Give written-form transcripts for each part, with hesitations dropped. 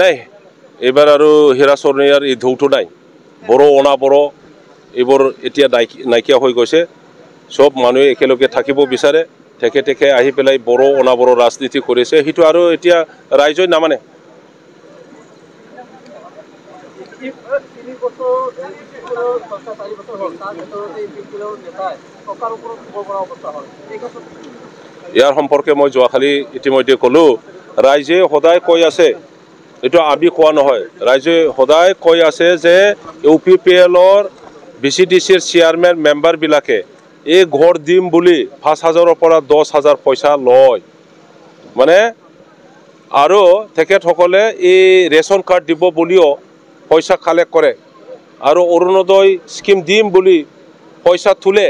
নাই এইবাৰ আৰু হীৰা চৰণীয়াৰ এই ঢৌটো নাই বড়ো অনাবড়ো এইবোৰ এতিয়া নাইকিয়া হৈ গৈছে সব মানুহে একেলগে থাকিব বিচাৰে তেখেতে আহি পেলাই বড়ো অনাবড়ো ৰাজনীতি কৰিছে সেইটো আৰু এতিয়া ৰাইজে নামানে ইয়াৰ সম্পৰ্কে মই যোৱাকালি ইতিমধ্যে ক'লো ৰাইজে সদায় কৈ আছে এইটো আমি কোৱা নহয় ৰাইজে সদায় কৈ আছে যে UPPLৰ BCDCৰ চেয়াৰমেন মেম্বাৰবিলাকে এই ঘৰ দিম বুলি 5,000ৰ পৰা 10,000 পইচা লয় মানে আৰু তেখেতসকলে এই ৰেচন কাৰ্ড দিব বুলিও পইচা কালেক্ট কৰে আৰু অৰুণোদয় স্কিম দিম বুলি পইচা তোলে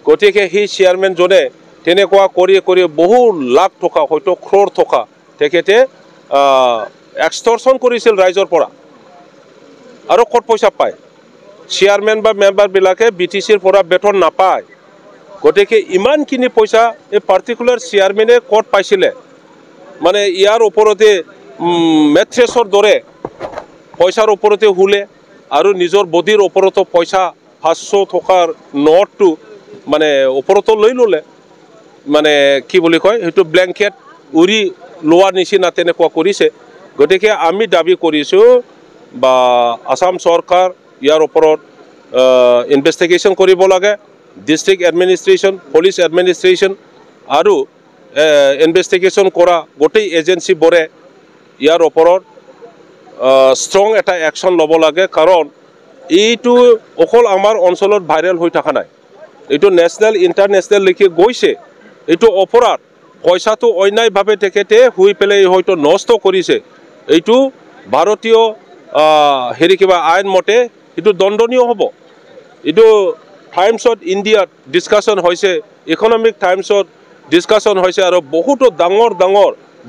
গতিকে সেই চেয়াৰমেনজনে তেনেকুৱা কৰি বহু লাখ টকা হয়তো ক্ৰ'ৰ টকা তেখেতে এক্সটৰ্শন কৰিছিল ৰাইজৰ পৰা আৰু ক'ত পইচা পায় চেয়াৰমেন বা মেম্বাৰবিলাকে BTCৰ পৰা বেতন নাপায় গতিকে ইমানখিনি পইচা এই পাৰ্টিকুলাৰ চেয়াৰমেনে ক'ত পাইছিলে মানে ইয়াৰ ওপৰতে মেট্ৰেছৰ দৰে পইচাৰ ওপৰতে হুলে আৰু নিজৰ বডিৰ ওপৰতো পইচা 500 টকাৰ নোটটো মানে ওপৰতো লৈ ল'লে মানে কি বুলি কয় সেইটো ব্লেংকেট উৰি লোৱা নিচিনা তেনেকুৱা কৰিছে গতিকে আমি দাবী কৰিছোঁ বা আসাম চৰকাৰ ইয়াৰ ওপৰত ইনভেষ্টিগেশ্যন কৰিব লাগে ডিষ্ট্ৰিক্ট এডমিনিষ্ট্ৰেশ্যন পুলিচ এডমিনিষ্ট্ৰেশ্যন আৰু ইনভেষ্টিগেশ্যন কৰা গোটেই এজেঞ্চিবোৰে ইয়াৰ ওপৰত ষ্ট্ৰং এটা একশ্যন ল'ব লাগে কাৰণ এইটো অকল আমাৰ অঞ্চলত ভাইৰেল হৈ থকা নাই এইটো নেশ্যনেল ইণ্টাৰনেশ্যনেল লৈকে গৈছে এইটো অপৰাধ পইচাটো অন্যায়ভাৱে তেখেতে শুই পেলাই হয়তো নষ্ট কৰিছে এইটো ভাৰতীয় কিবা আইন মতে এইটো দণ্ডনীয় হ'ব এইটো টাইমছ অফ ইণ্ডিয়াত ডিছকাশ্যন হৈছে ইকনমিক টাইমছত ডিছকাশ্যন হৈছে আৰু বহুতো ডাঙৰ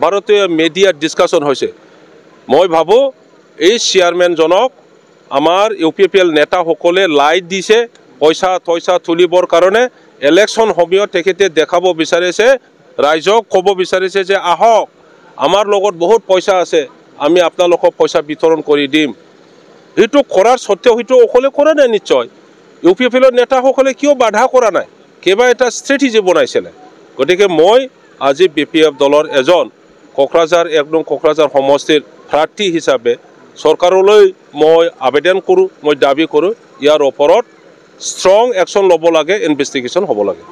ভাৰতীয় মিডিয়াত ডিছকাশ্যন হৈছে মই ভাবোঁ এই চেয়াৰমেনজনক আমাৰ UPPL নেতাসকলে লাইট দিছে পইচা তুলিবৰ কাৰণে ইলেকশ্যন সময়ত তেখেতে দেখাব বিচাৰিছে ৰাইজক ক'ব বিচাৰিছে যে আহক আমাৰ লগত বহুত পইচা আছে আমি আপোনালোকক পইচা বিতৰণ কৰি দিম এইটো কৰাৰ সত্ত্বেও হয়তো অকলে কৰা নাই নিশ্চয় UPPLৰ নেতাসকলে কিয় বাধা কৰা নাই কিবা এটা ষ্ট্ৰেটেজি বনাইছিলে গতিকে মই আজি BPF দলৰ এজন কোকৰাঝাৰ 1 নং কোকৰাঝাৰ সমষ্টিৰ প্ৰাৰ্থী হিচাপে চৰকাৰলৈ মই আবেদন কৰোঁ মই দাবী কৰোঁ ইয়াৰ ওপৰত ষ্ট্ৰং একশ্যন ল'ব লাগে ইনভেষ্টিগেশ্যন হ'ব লাগে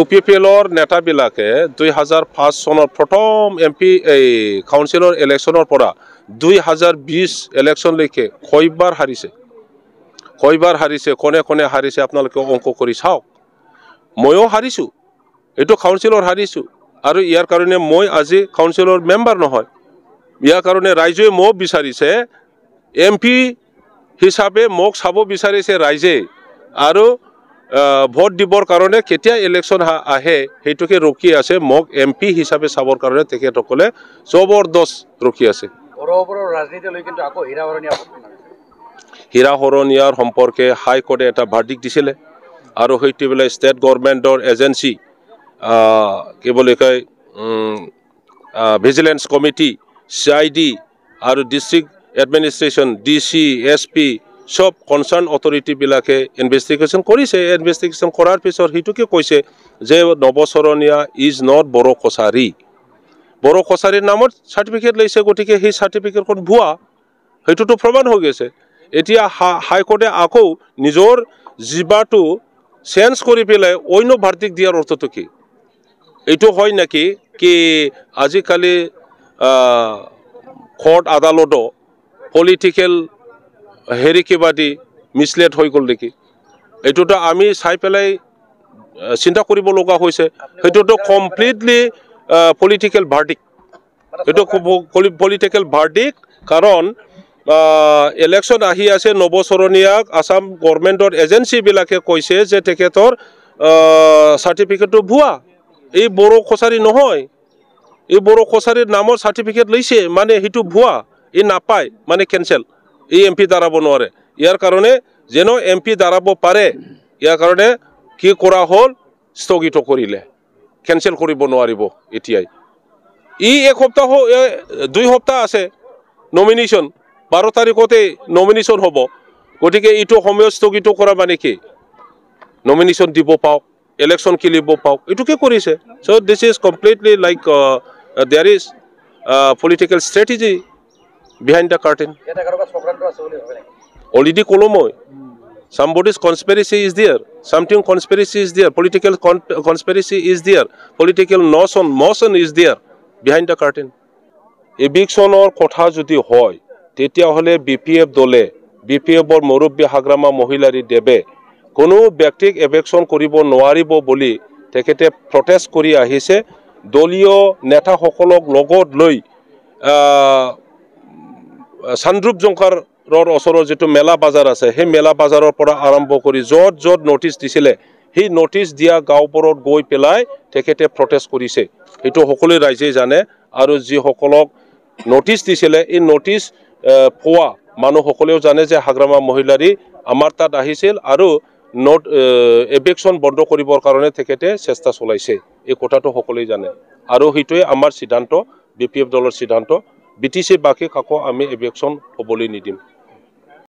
UPPLৰ নেতাবিলাকে 2005 চনৰ প্ৰথম MP কাউন্সিলৰ ইলেকশ্যনৰ পৰা 2020 ইলেকশ্যনলৈকে কয়বাৰ হাৰিছে কোনে হাৰিছে আপোনালোকে অংক কৰি চাওক ময়ো হাৰিছোঁ এইটো কাউন্সিলৰ হাৰিছোঁ আৰু ইয়াৰ কাৰণে মই আজি কাউন্সিলৰ মেম্বাৰ নহয় ইয়াৰ কাৰণে ৰাইজে মোক বিচাৰিছে MP হিচাপে মোক চাব বিচাৰিছে ৰাইজে আৰু ভোট দিবৰ কাৰণে কেতিয়া ইলেকশ্যন আহে সেইটোকে ৰখি আছে মোক MP হিচাপে চাবৰ কাৰণে তেখেতসকলে জবৰদস্ত ৰখি আছে হীৰা হৰণীয়াৰ সম্পৰ্কে হাইকোৰ্টে এটা ভাৰ্ডিক্ট দিছিলে আৰু সেইটো বোলে ষ্টেট গভৰ্ণমেণ্টৰ এজেঞ্চি কি বুলি কয় ভিজিলেন্স কমিটি CID আৰু ডিষ্ট্ৰিক্ট এডমিনিষ্ট্ৰেশ্যন DC SP সব কনচাৰ্ণ অথৰিটিবিলাকে ইনভেষ্টিগেশ্যন কৰিছে ইনভেষ্টিগেশ্যন কৰাৰ পিছত সেইটোকে কৈছে যে নৱচৰণীয়া ইজ নট বড়ো কছাৰীৰ নামত চাৰ্টিফিকেট লৈছে গতিকে সেই চাৰ্টিফিকেটখন ভুৱা সেইটোতো প্ৰমাণ হৈ গৈছে এতিয়া হাইকোৰ্টে আকৌ নিজৰ জিবাটো চেঞ্জ কৰি পেলাই অন্য ভাৰ্ডিক্ট দিয়াৰ অৰ্থটো কি এইটো হয় নেকি কি আজিকালি কোৰ্ট আদালতো পলিটিকেল কিবা দি মিছলেড হৈ গ'ল নেকি এইটোতো আমি চাই পেলাই চিন্তা কৰিব লগা হৈছে সেইটোতো কমপ্লিটলি পলিটিকেল ভাৰ্ডিক্ট এইটো পলিটিকেল ভাৰ্ডিক্ট কাৰণ ইলেকশ্যন আহি আছে নৱচৰণীয়াক আসাম গভৰ্ণমেণ্টৰ এজেঞ্চিবিলাকে কৈছে যে তেখেতৰ চাৰ্টিফিকেটটো ভুৱা এই বড়ো কছাৰী নহয় এই বড়ো কছাৰীৰ নামৰ চাৰ্টিফিকেট লৈছে মানে সেইটো ভুৱা এই নাপায় মানে কেনচেল এই MP দাঁড়াব নোৱাৰে ইয়াৰ কাৰণে যেন MP দাঁড়াব পাৰে ইয়াৰ কাৰণে কি কৰা হ'ল স্থগিত কৰিলে কেনসেল কৰিব নোৱাৰিব এতিয়াই এক সপ্তাহ 2 সপ্তাহ আছে নমিনেশ্যন 12 তাৰিখতে নমিনেশ্যন হ'ব গতিকে এইটো সময় স্থগিত কৰা মানে কি নমিনেশ্যন দিব পাওক ইলেকশ্যন খেলিব পাওক এইটো কি কৰিছে so this is completely like there is political strategy behind the curtain already ক'লো মই somebody's conspiracy is there something conspiracy is there political conspiracy is there political motion is there behind the curtain evictionor kotha jodi hoy tetia hole bpf dole bpf or morubbi hagrama mohilari debe kono byaktik eviction koribo noaribo boli tekete protest kori ahise doliyo neta hokolok logot loi sandrup jonkar ৰৰ ওচৰৰ যেটো মেলা বাজাৰ আছে হে মেলা বাজাৰৰ পৰা আৰম্ভ কৰি যত notice দিছিলে হি নোটিস দিয়া গাঁওবোৰত গৈ পেলাই তেখেতে প্ৰটেষ্ট কৰিছে এটো সকলো ৰাইজে জানে আৰু যি সকলক নোটিস দিছিলে এই নোটিস পোৱা মানুহ সকলেও জানে যে হাগ্ৰামা মহিলাৰী আমাৰ তাত আহিছিল আৰু নোট এভিকশন বন্ধ কৰিবৰ কাৰণে তেখেতে চেষ্টা চলাইছে এই কথাটো সকলোই জানে আৰু হিটোৱে আমাৰ সিদ্ধান্ত বিপিএফ দলৰ সিদ্ধান্ত বিটিসি বাকি কাকো আমি এভিকশন হ'বলৈ নিদিম